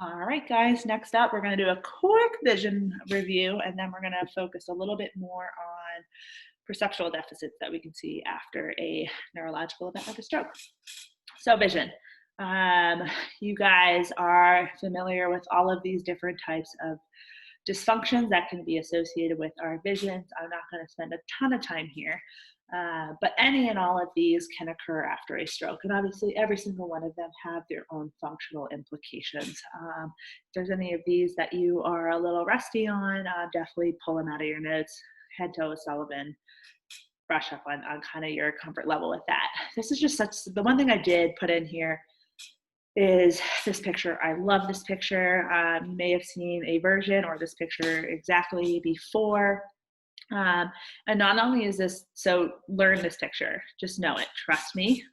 All right, guys, next up, we're going to do a quick vision review, and then we're going to focus a little bit more on perceptual deficits that we can see after a neurological event like a stroke. So, vision. Um, you guys are familiar with all of these different types of dysfunctions that can be associated with our visions. I'm not going to spend a ton of time here, but any and all of these can occur after a stroke. And obviously, every single one of them have their own functional implications. If there's any of these that you are a little rusty on, definitely pull them out of your notes. Head, toe, Sullivan, brush up on kind of your comfort level with that. This is just the one thing I did put in here is this picture. I love this picture. You may have seen a version or this picture exactly before. And not only is this, so learn this picture, just know it, trust me.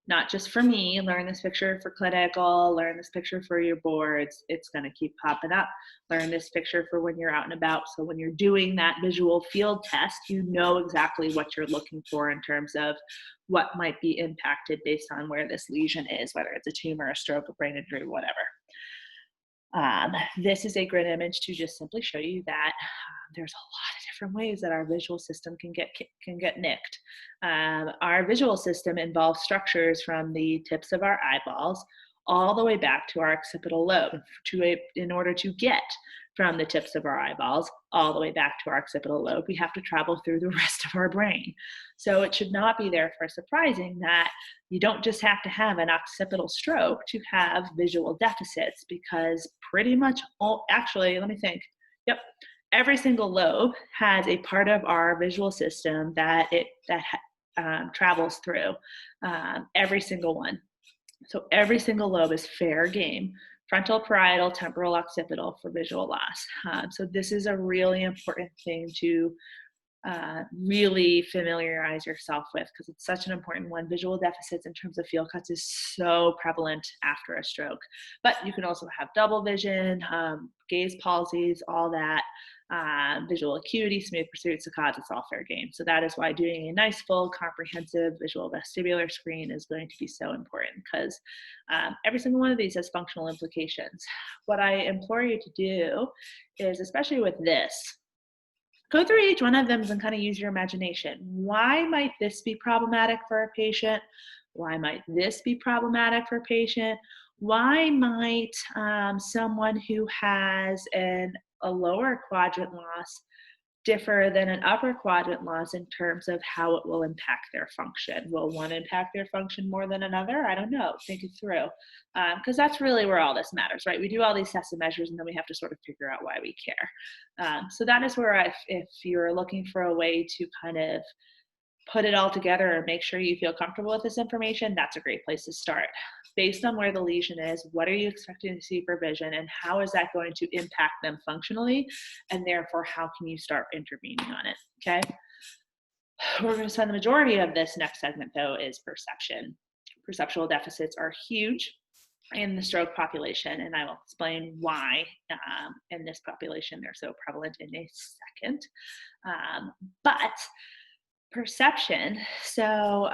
Not just for me, learn this picture for clinical, learn this picture for your boards. It's going to keep popping up. Learn this picture for when you're out and about. So when you're doing that visual field test, you know exactly what you're looking for in terms of what might be impacted based on where this lesion is, whether it's a tumor, a stroke, a brain injury, whatever. This is a grid image to just simply show you that there's a lot of different ways that our visual system can get nicked. Our visual system involves structures from the tips of our eyeballs all the way back to our occipital lobe in order to get from the tips of our eyeballs all the way back to our occipital lobe, we have to travel through the rest of our brain. So it should not be therefore surprising that you don't just have to have an occipital stroke to have visual deficits, because pretty much all, actually, let me think. Yep. Every single lobe has a part of our visual system that travels through, every single one. So every single lobe is fair game: frontal, parietal, temporal, occipital for visual loss. So this is a really important thing to really familiarize yourself with, because it's such an important one. Visual deficits in terms of field cuts is so prevalent after a stroke. But you can also have double vision, gaze palsies, all that. Visual acuity, smooth pursuit, saccades, it's all fair game. So that is why doing a nice, full, comprehensive visual vestibular screen is going to be so important, because every single one of these has functional implications. What I implore you to do is, especially with this, go through each one of them and kind of use your imagination. Why might this be problematic for a patient? Why might this be problematic for a patient? Why might someone who has a lower quadrant loss differ than an upper quadrant loss in terms of how it will impact their function? Will one impact their function more than another? I don't know. Think it through. Because that's really where all this matters, right? We do all these tests and measures, and then we have to sort of figure out why we care. So that is where if you're looking for a way to kind of put it all together and make sure you feel comfortable with this information, that's a great place to start. Based on where the lesion is, what are you expecting to see for vision, and how is that going to impact them functionally? And therefore, how can you start intervening on it? Okay. We're going to spend the majority of this next segment, though, is perception. Perceptual deficits are huge in the stroke population, and I will explain why in this population they're so prevalent in a second. But perception. So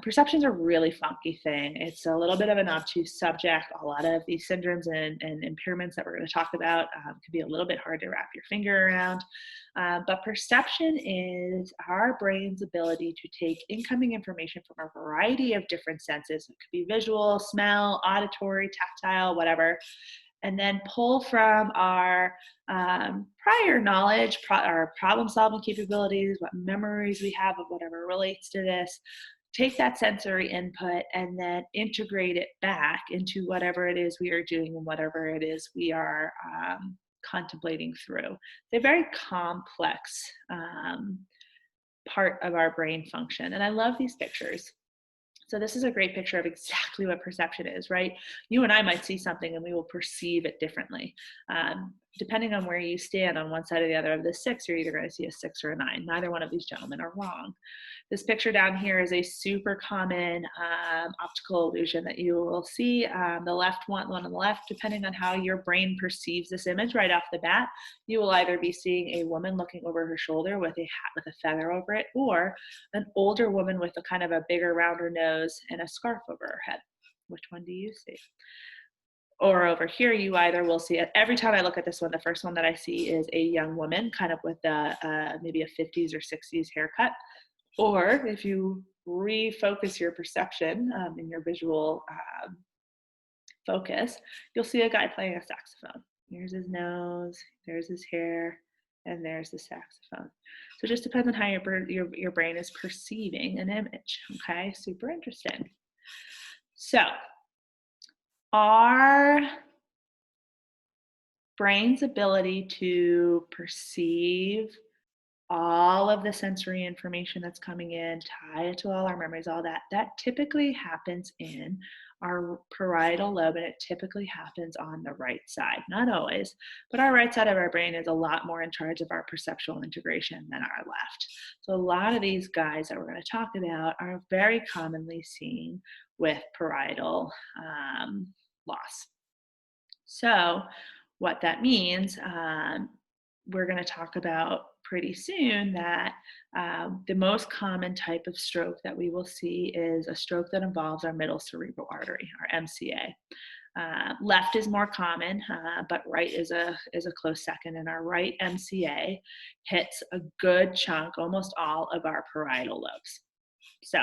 perception's a really funky thing. It's a little bit of an obtuse subject. A lot of these syndromes and impairments that we're going to talk about can be a little bit hard to wrap your finger around. But perception is our brain's ability to take incoming information from a variety of different senses. It could be visual, smell, auditory, tactile, whatever, and then pull from our prior knowledge, our problem-solving capabilities, what memories we have of whatever relates to this, take that sensory input and then integrate it back into whatever it is we are doing and whatever it is we are contemplating through. It's a very complex part of our brain function. And I love these pictures. So this is a great picture of exactly what perception is, right? You and I might see something and we will perceive it differently. Depending on where you stand on one side or the other of the six, you're either going to see a 6 or a 9. Neither one of these gentlemen are wrong. This picture down here is a super common optical illusion that you will see. The one on the left, depending on how your brain perceives this image right off the bat, you will either be seeing a woman looking over her shoulder with a hat with a feather over it, or an older woman with a kind of a bigger, rounder nose and a scarf over her head. Which one do you see? Or over here, you either will see it every time I look at this one, the first one that I see is a young woman kind of with maybe a 50s or 60s haircut. Or if you refocus your perception in your visual focus, you'll see a guy playing a saxophone. Here's his nose, there's his hair, and there's the saxophone. So it just depends on how your brain is perceiving an image. Okay, super interesting. So our brain's ability to perceive all of the sensory information that's coming in, tie it to all our memories, all that, that typically happens in our parietal lobe, and it typically happens on the right side. Not always, but our right side of our brain is a lot more in charge of our perceptual integration than our left. So a lot of these guys that we're going to talk about are very commonly seen with parietal loss. So what that means, we're going to talk about pretty soon that the most common type of stroke that we will see is a stroke that involves our middle cerebral artery, our MCA. Left is more common, but right is a close second, and our right MCA hits a good chunk, almost all of our parietal lobes. So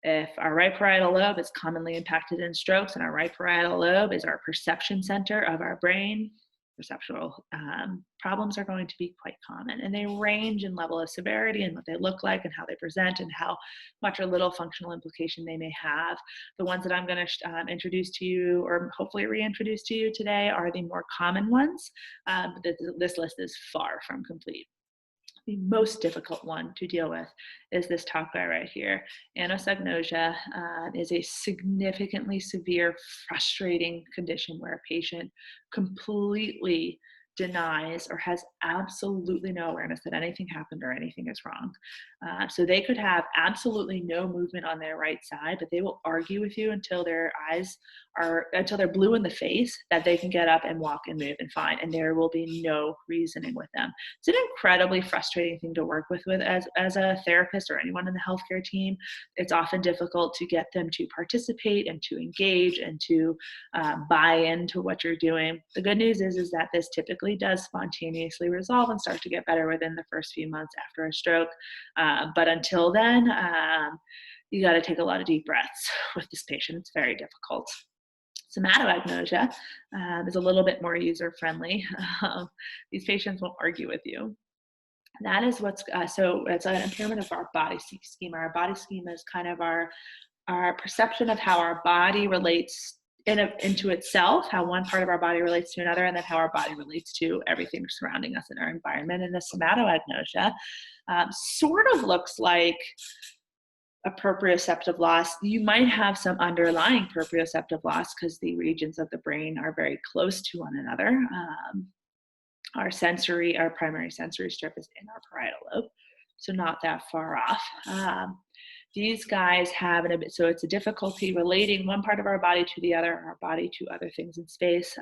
if our right parietal lobe is commonly impacted in strokes, and our right parietal lobe is our perception center of our brain, perceptual problems are going to be quite common, and they range in level of severity and what they look like and how they present and how much or little functional implication they may have. The ones that I'm going to introduce to you, or hopefully reintroduce to you today, are the more common ones, but this list is far from complete. The most difficult one to deal with is this top guy right here. Anosognosia is a significantly severe, frustrating condition where a patient completely denies or has absolutely no awareness that anything happened or anything is wrong. So they could have absolutely no movement on their right side, but they will argue with you until until they're blue in the face that they can get up and walk and move and fine, and there will be no reasoning with them. It's an incredibly frustrating thing to work with as a therapist or anyone in the healthcare team. It's often difficult to get them to participate and to engage and to buy into what you're doing. The good news is that this typically does spontaneously resolve and start to get better within the first few months after a stroke. But until then, you got to take a lot of deep breaths with this patient. It's very difficult. Somatoagnosia is a little bit more user-friendly. These patients won't argue with you. That is so it's an impairment of our body schema. Our body schema is kind of our perception of how our body relates into itself, how one part of our body relates to another, and then how our body relates to everything surrounding us in our environment. And the somatoagnosia sort of looks like a proprioceptive loss. You might have some underlying proprioceptive loss because the regions of the brain are very close to one another. Our primary sensory strip is in our parietal lobe, so not that far off. These guys have so it's a difficulty relating one part of our body to the other, our body to other things in space.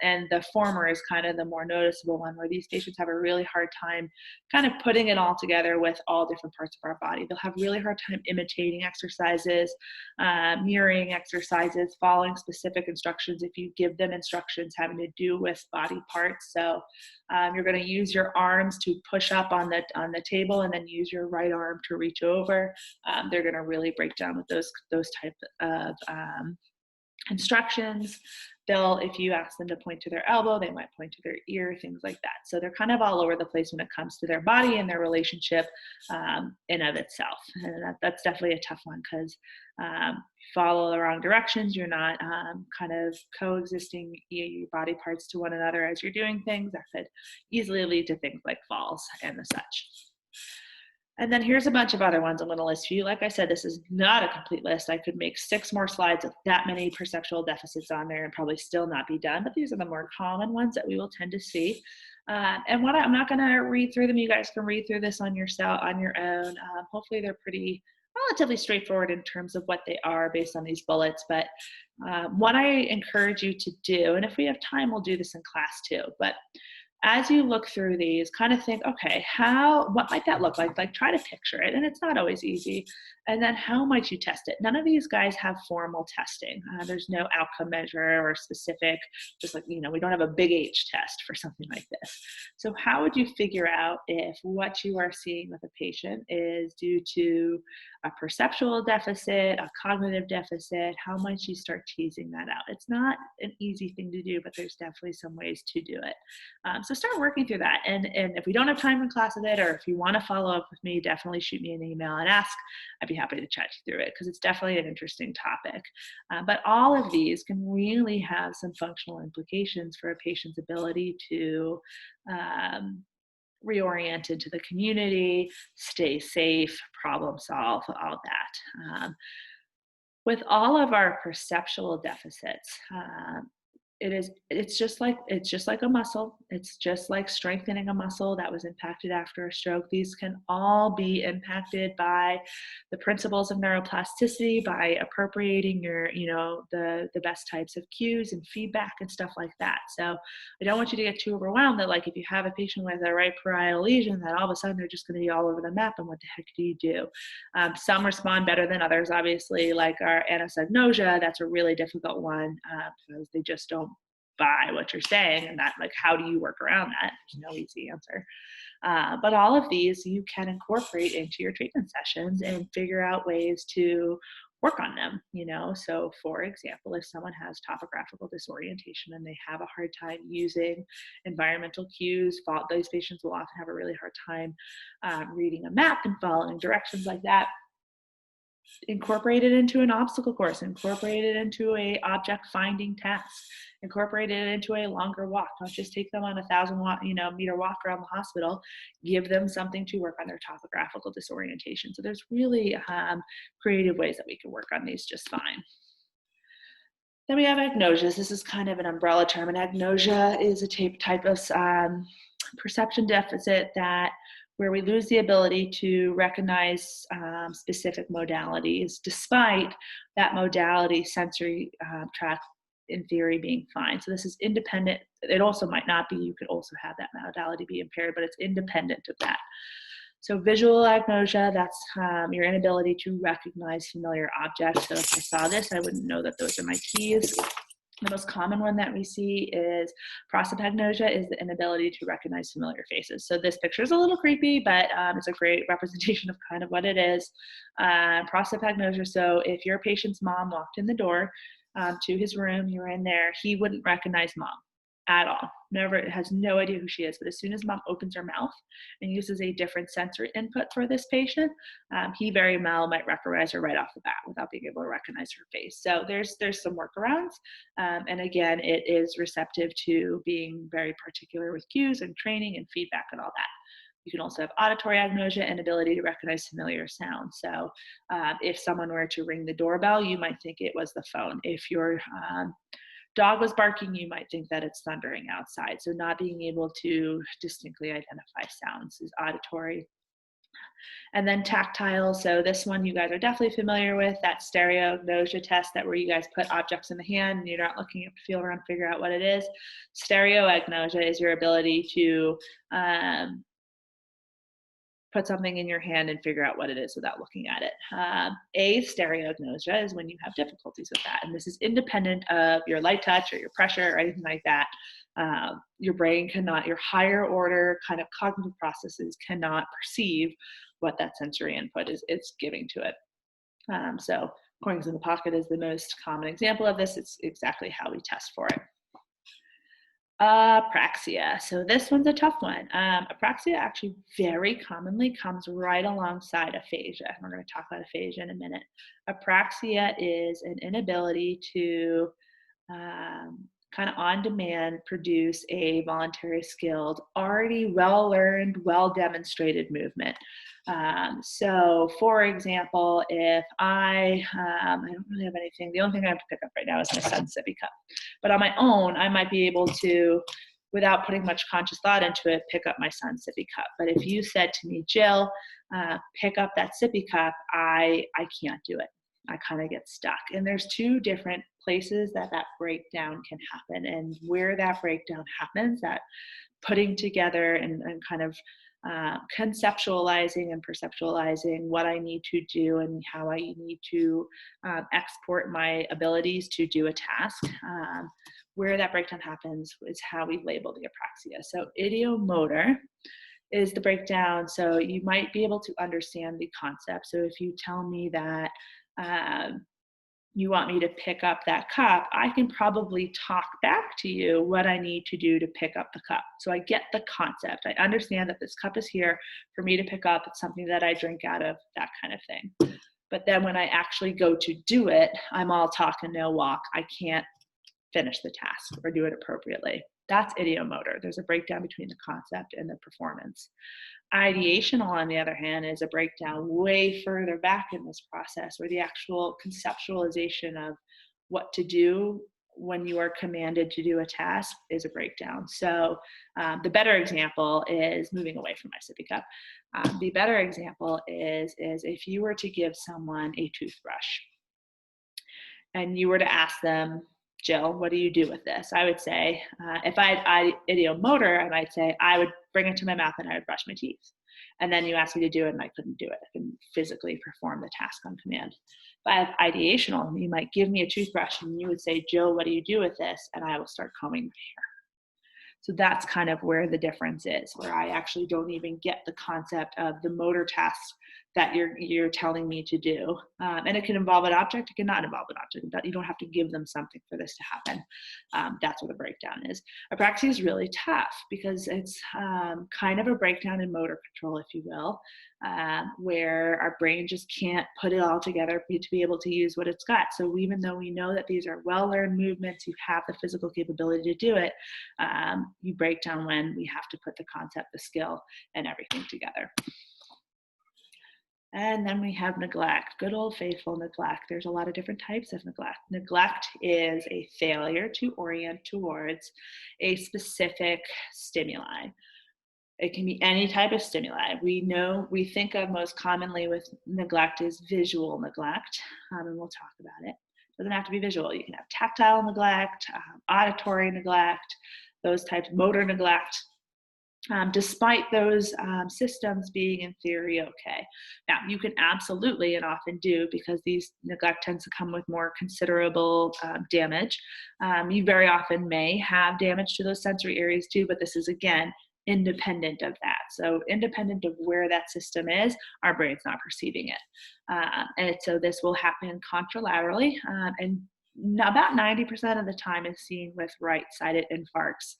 And the former is kind of the more noticeable one, where these patients have a really hard time kind of putting it all together with all different parts of our body. They'll have really hard time imitating exercises, mirroring exercises, following specific instructions if you give them instructions having to do with body parts. So you're going to use your arms to push up on the table, and then use your right arm to reach over. They're going to really break down with those type of instructions. If you ask them to point to their elbow, they might point to their ear, things like that. So they're kind of all over the place when it comes to their body and their relationship in of itself. And that's definitely a tough one, because follow the wrong directions, you're not kind of coexisting your body parts to one another as you're doing things. That could easily lead to things like falls and the such. And then here's a bunch of other ones I'm going to list for you. Like I said, this is not a complete list. I could make 6 more slides with that many perceptual deficits on there and probably still not be done, but these are the more common ones that we will tend to see. And I'm not going to read through them. You guys can read through this on your own. Hopefully they're pretty relatively straightforward in terms of what they are based on these bullets. But what I encourage you to do, and if we have time, we'll do this in class too, but as you look through these, kind of think, okay, what might that look like? Like try to picture it. And it's not always easy. And then how might you test it? None of these guys have formal testing. There's no outcome measure or specific, just like, we don't have a big H test for something like this. So how would you figure out if what you are seeing with a patient is due to a perceptual deficit, a cognitive deficit? How might you start teasing that out? It's not an easy thing to do, but there's definitely some ways to do it. So start working through that. And if we don't have time in class with it, or if you want to follow up with me, definitely shoot me an email and ask. I'd be happy to chat you through it because it's definitely an interesting topic. But all of these can really have some functional implications for a patient's ability to reorient into the community, stay safe, problem solve, all that. With all of our perceptual deficits, it's just like a muscle. It's just like strengthening a muscle that was impacted after a stroke. These can all be impacted by the principles of neuroplasticity, by appropriating the best types of cues and feedback and stuff like that. So I don't want you to get too overwhelmed that, like, if you have a patient with a right parietal lesion, that all of a sudden they're just going to be all over the map, and what the heck do you do? Some respond better than others, obviously, like our anosognosia. That's a really difficult one because they just don't buy what you're saying, and that, like, how do you work around that? There's no easy answer. But all of these you can incorporate into your treatment sessions and figure out ways to work on them. So for example, if someone has topographical disorientation and they have a hard time using environmental cues, those patients will often have a really hard time reading a map and following directions like that. Incorporate it into an obstacle course, incorporate it into a object finding task, incorporate it into a longer walk. Don't just take them on 1,000 meter walk around the hospital. Give them something to work on their topographical disorientation. So there's really creative ways that we can work on these just fine. Then we have agnosias. This is kind of an umbrella term, and agnosia is a type of perception deficit where we lose the ability to recognize specific modalities, despite that modality sensory tract in theory being fine. So this is independent. It also might not be. You could also have that modality be impaired, but it's independent of that. So visual agnosia, that's your inability to recognize familiar objects. So if I saw this, I wouldn't know that those are my keys. The most common one that we see is prosopagnosia, is the inability to recognize familiar faces. So this picture is a little creepy, but it's a great representation of kind of what it is. Prosopagnosia, so if your patient's mom walked in the door to his room, you were in there, he wouldn't recognize mom at all. Has no idea who she is. But as soon as mom opens her mouth and uses a different sensory input for this patient, he very well might recognize her right off the bat without being able to recognize her face. So there's some workarounds. And again, it is receptive to being very particular with cues and training and feedback and all that. You can also have auditory agnosia, inability to recognize familiar sounds. So if someone were to ring the doorbell, you might think it was the phone. If your dog was barking, you might think that it's thundering outside. So not being able to distinctly identify sounds is auditory. And then tactile. So this one you guys are definitely familiar with, that stereognosia test, that where you guys put objects in the hand and you're not looking at the feel around, figure out what it is. Stereognosia is your ability to put something in your hand and figure out what it is without looking at it. Astereognosia is when you have difficulties with that. And this is independent of your light touch or your pressure or anything like that. Your brain cannot, your higher order kind of cognitive processes cannot perceive what that sensory input is giving to it. So coins in the pocket is the most common example of this. It's exactly how we test for it. Apraxia. So this one's a tough one. Apraxia actually very commonly comes right alongside aphasia. We're going to talk about aphasia in a minute. Apraxia is an inability to kind of on demand produce a voluntary skilled, already well learned, well demonstrated movement. So for example, if I don't really have anything, the only thing I have to pick up right now is my son's sippy cup. But on my own, I might be able to, without putting much conscious thought into it, pick up my son's sippy cup. But if you said to me, Jill, pick up that sippy cup, I can't do it. I kind of get stuck. And there's two different places that breakdown can happen. And where that breakdown happens, that putting together and kind of conceptualizing and perceptualizing what I need to do and how I need to export my abilities to do a task. Where that breakdown happens is how we label the apraxia. So ideomotor is the breakdown. So you might be able to understand the concept. So if you tell me that you want me to pick up that cup, I can probably talk back to you what I need to do to pick up the cup. So I get the concept. I understand that this cup is here for me to pick up. It's something that I drink out of, that kind of thing. But then when I actually go to do it, I'm all talk and no walk. I can't finish the task or do it appropriately. That's ideomotor. There's a breakdown between the concept and the performance. Ideational, on the other hand, is a breakdown way further back in this process, where the actual conceptualization of what to do when you are commanded to do a task is a breakdown. So the better example is moving away from my sippy cup. The better example is if you were to give someone a toothbrush and you were to ask them, Jill, what do you do with this? I would say, if I had ideomotor, I might say, I would bring it to my mouth and I would brush my teeth. And then you asked me to do it and I couldn't do it. I couldn't physically perform the task on command. If I have ideational, you might give me a toothbrush and you would say, Jill, what do you do with this? And I will start combing my hair. So that's kind of where the difference is, where I actually don't even get the concept of the motor task that you're telling me to do. And it can involve an object, it cannot involve an object. You don't have to give them something for this to happen. That's what the breakdown is. Apraxia is really tough because it's kind of a breakdown in motor control, if you will, where our brain just can't put it all together to be able to use what it's got. So even though we know that these are well-learned movements, you have the physical capability to do it, you break down when we have to put the concept, the skill, and everything together. And then we have neglect, good old faithful neglect. There's a lot of different types of neglect. Neglect is a failure to orient towards a specific stimuli. It can be any type of stimuli. We think of most commonly with neglect is visual neglect, and we'll talk about it. It doesn't have to be visual. You can have tactile neglect, auditory neglect, those types, motor neglect. Despite those systems being in theory okay. Now, you can absolutely, and often do, because these neglect tends to come with more considerable damage. You very often may have damage to those sensory areas too, but this is, again, independent of that. So independent of where that system is, our brain's not perceiving it. And so this will happen contralaterally, and about 90% of the time is seen with right-sided infarcts,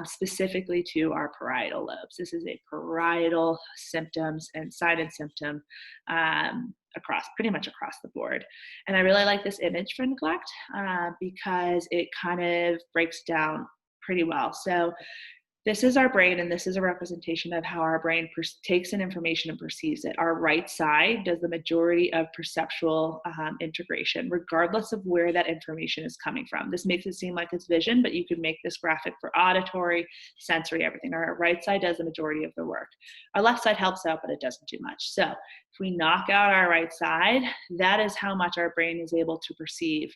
specifically to our parietal lobes. This is a parietal symptoms and sided symptom pretty much across the board. And I really like this image for neglect because it kind of breaks down pretty well. So this is our brain, and this is a representation of how our brain takes in information and perceives it. Our right side does the majority of perceptual integration, regardless of where that information is coming from. This makes it seem like it's vision, but you could make this graphic for auditory, sensory, everything. Our right side does the majority of the work. Our left side helps out, but it doesn't do much. So if we knock out our right side, that is how much our brain is able to perceive.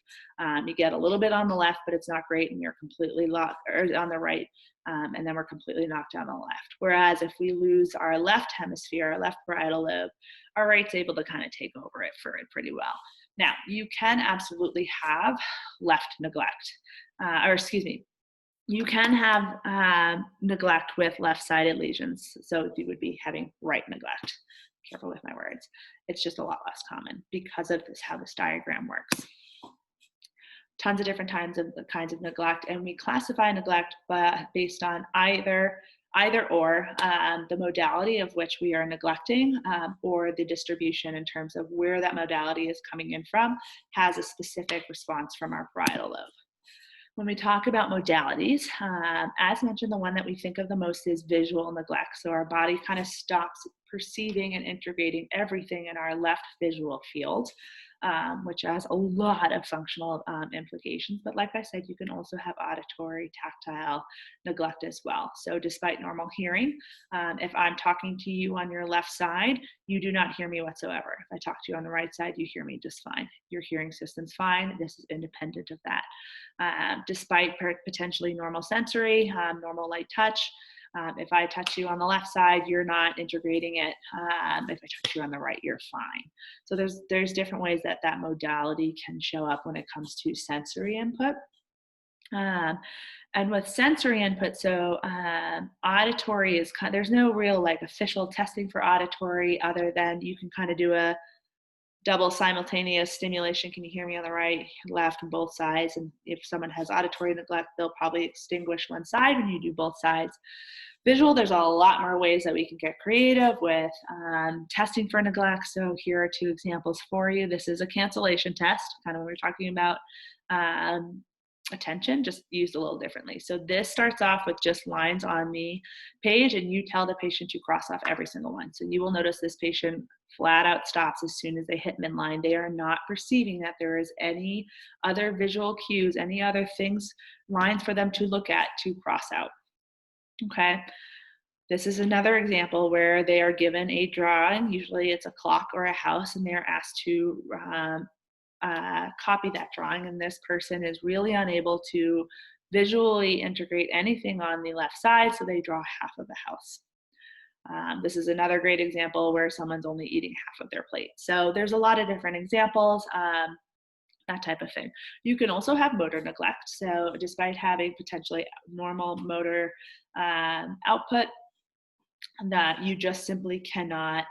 You get a little bit on the left, but it's not great, and you're completely locked, or on the right. And then we're completely knocked down on the left. Whereas if we lose our left hemisphere, our left parietal lobe, our right's able to kind of take over it for it pretty well. Now, you can absolutely have left neglect, you can have neglect with left-sided lesions. So you would be having right neglect. Careful with my words. It's just a lot less common because of how this diagram works. Tons of different kinds of neglect, and we classify neglect based on either or the modality of which we are neglecting, or the distribution in terms of where that modality is coming in from has a specific response from our parietal lobe. When we talk about modalities, as mentioned, the one that we think of the most is visual neglect. So our body kind of stops perceiving and integrating everything in our left visual field, which has a lot of functional implications. But like I said, you can also have auditory, tactile neglect as well. So despite normal hearing, if I'm talking to you on your left side, you do not hear me whatsoever. If I talk to you on the right side, you hear me just fine. Your hearing system's fine. This is independent of that. Despite potentially normal sensory, normal light touch, If I touch you on the left side, you're not integrating it. If I touch you on the right, you're fine. So there's different ways that that modality can show up when it comes to sensory input. And with sensory input, so auditory is there's no real like official testing for auditory other than you can kind of do a double simultaneous stimulation. Can you hear me on the right, left, and both sides? And if someone has auditory neglect, they'll probably extinguish one side when you do both sides. Visual, there's a lot more ways that we can get creative with testing for neglect. So here are 2 examples for you. This is a cancellation test, kind of when we're talking about attention, just used a little differently. So this starts off with just lines on the page, and you tell the patient to cross off every single one. So you will notice this patient flat out stops as soon as they hit midline. They are not perceiving that there is any other visual cues, any other things, lines for them to look at to cross out. Okay. This is another example where they are given a drawing, usually it's a clock or a house, and they're asked to copy that drawing, and this person is really unable to visually integrate anything on the left side, so they draw half of the house. This is another great example where someone's only eating half of their plate. So there's a lot of different examples, that type of thing. You can also have motor neglect. So despite having potentially normal motor output, that you just simply cannot,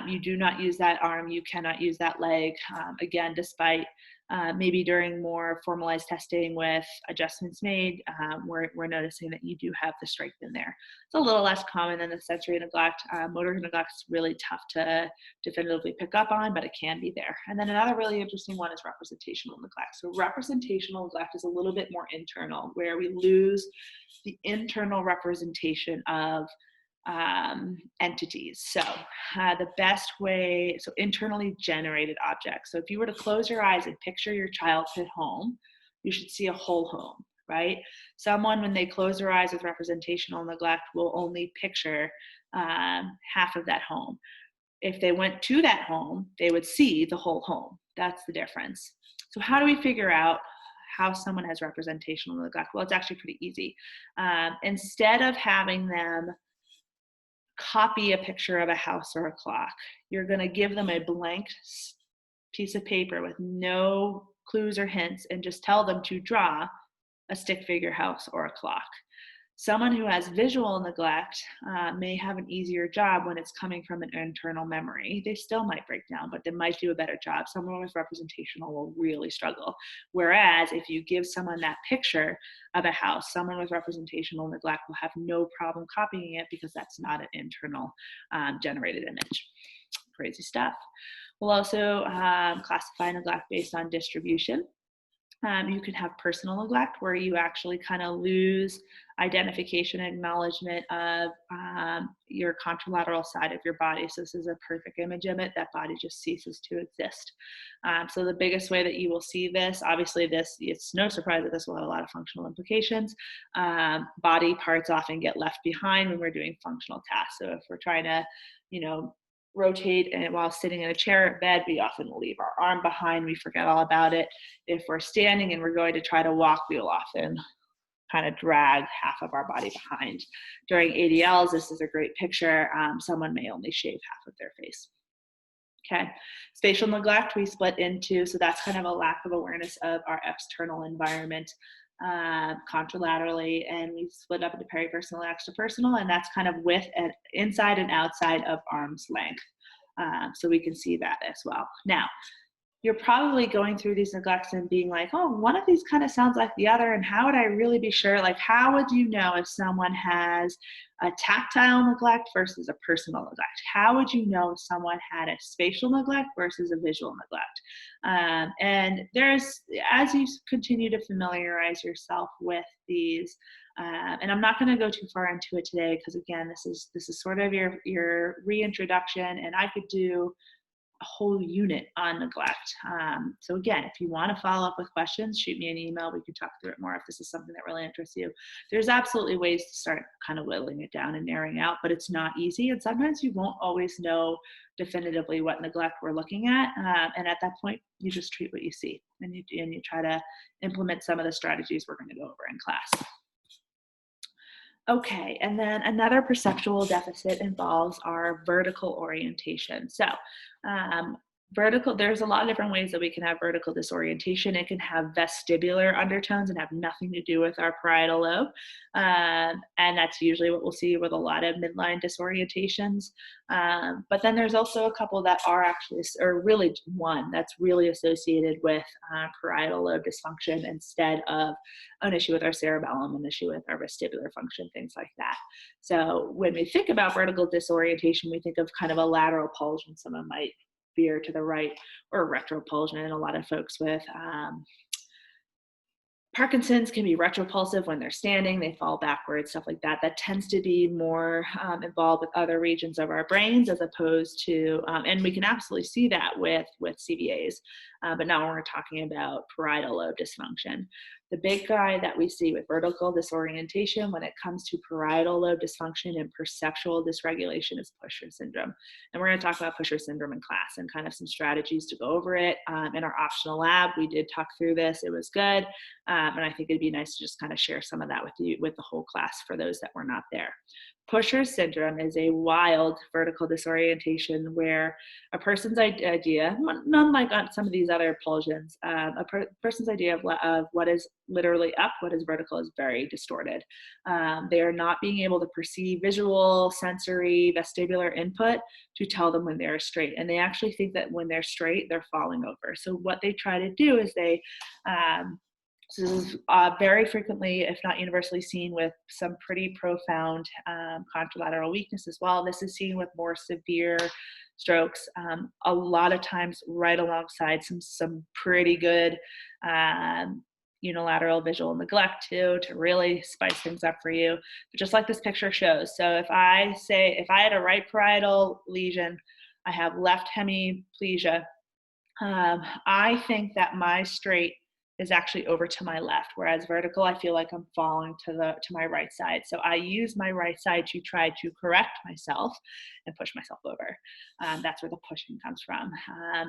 you do not use that arm, you cannot use that leg. Again, despite maybe during more formalized testing with adjustments made, we're noticing that you do have the strength in there. It's a little less common than the sensory neglect. Motor neglect is really tough to definitively pick up on, but it can be there. And then another really interesting one is representational neglect. So representational neglect is a little bit more internal, where we lose the internal representation of entities. So the best way, so internally generated objects. So if you were to close your eyes and picture your childhood home, you should see a whole home, right? Someone, when they close their eyes with representational neglect, will only picture half of that home. If they went to that home, they would see the whole home. That's the difference. So how do we figure out how someone has representational neglect? Well, it's actually pretty easy. Instead of having them copy a picture of a house or a clock, you're going to give them a blank piece of paper with no clues or hints and just tell them to draw a stick figure house or a clock. Someone who has visual neglect may have an easier job when it's coming from an internal memory. They still might break down, but they might do a better job. Someone with representational will really struggle. Whereas if you give someone that picture of a house, someone with representational neglect will have no problem copying it because that's not an internal generated image. Crazy stuff. We'll also classify neglect based on distribution. You can have personal neglect, where you actually kind of lose identification and acknowledgement of your contralateral side of your body. So this is a perfect image of it. That body just ceases to exist. So the biggest way that you will see this, obviously it's no surprise that this will have a lot of functional implications. Body parts often get left behind when we're doing functional tasks. So if we're trying to, rotate and while sitting in a chair at bed, we often leave our arm behind, we forget all about it. If we're standing and we're going to try to walk, we will often kind of drag half of our body behind. During ADLs, this is a great picture. Someone may only shave half of their face. Okay, spatial neglect we split into, so that's kind of a lack of awareness of our external environment contralaterally, and we split up into peripersonal and extrapersonal, and that's kind of with and inside and outside of arm's length. So we can see that as well. Now, you're probably going through these neglects and being like, oh, one of these kind of sounds like the other, and how would I really be sure? Like, how would you know if someone has a tactile neglect versus a personal neglect? How would you know if someone had a spatial neglect versus a visual neglect? And there's, as you continue to familiarize yourself with these, and I'm not going to go too far into it today because, again, this is sort of your reintroduction, and I could do a whole unit on neglect. So again, if you want to follow up with questions, shoot me an email. We can talk through it more if this is something that really interests you. There's absolutely ways to start kind of whittling it down and narrowing out, but it's not easy. And sometimes you won't always know definitively what neglect we're looking at. And at that point, you just treat what you see, and you try to implement some of the strategies we're going to go over in class. Okay, and then another perceptual deficit involves our vertical orientation. So, um, there's a lot of different ways that we can have vertical disorientation. It can have vestibular undertones and have nothing to do with our parietal lobe. And that's usually what we'll see with a lot of midline disorientations. But then there's also a couple that are actually, or really one that's really associated with parietal lobe dysfunction instead of an issue with our cerebellum, an issue with our vestibular function, things like that. So when we think about vertical disorientation, we think of kind of a lateral pulsion. Someone might veer to the right, or retropulsion. And a lot of folks with Parkinson's can be retropulsive when they're standing, they fall backwards, stuff like that. That tends to be more involved with other regions of our brains as opposed to, and we can absolutely see that with CVAs, but now we're talking about parietal lobe dysfunction. The big guy that we see with vertical disorientation when it comes to parietal lobe dysfunction and perceptual dysregulation is Pusher syndrome. And we're going to talk about Pusher syndrome in class and kind of some strategies to go over it. In our optional lab, we did talk through this. It was good. And I think it'd be nice to just kind of share some of that with you, with the whole class for those that were not there. Pusher syndrome is a wild vertical disorientation where a person's idea, none like on some of these other pulsions, person's idea of what is literally up, what is vertical, is very distorted. They are not being able to perceive visual, sensory, vestibular input to tell them when they're straight. And they actually think that when they're straight, they're falling over. So what they try to do is so this is very frequently, if not universally, seen with some pretty profound contralateral weakness as well. This is seen with more severe strokes, a lot of times right alongside some pretty good unilateral visual neglect too, to really spice things up for you. But just like this picture shows. So if I had a right parietal lesion, I have left hemiplegia, I think that my straight is actually over to my left, whereas vertical, I feel like I'm falling to my right side. So I use my right side to try to correct myself and push myself over. That's where the pushing comes from.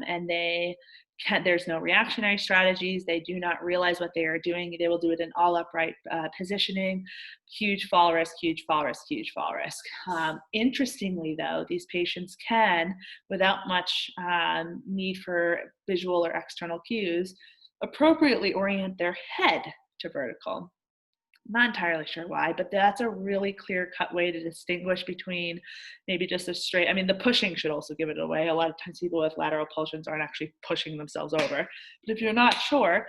And there's no reactionary strategies. They do not realize what they are doing. They will do it in all upright positioning. Huge fall risk, huge fall risk, huge fall risk. Interestingly, though, these patients can, without much need for visual or external cues, appropriately orient their head to vertical. I'm not entirely sure why, but that's a really clear-cut way to distinguish between maybe just a straight, I mean, the pushing should also give it away. A lot of times people with lateral pulsions aren't actually pushing themselves over. But if you're not sure,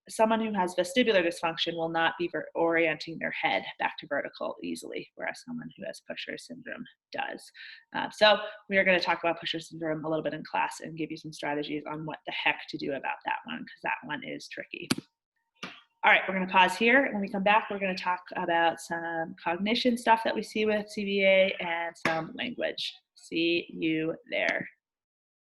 someone who has vestibular dysfunction will not be orienting their head back to vertical easily, whereas someone who has Pusher syndrome does. So we are going to talk about Pusher syndrome a little bit in class and give you some strategies on what the heck to do about that one, because that one is tricky. All right, we're going to pause here. When we come back, we're going to talk about some cognition stuff that we see with CVA and some language. See you there.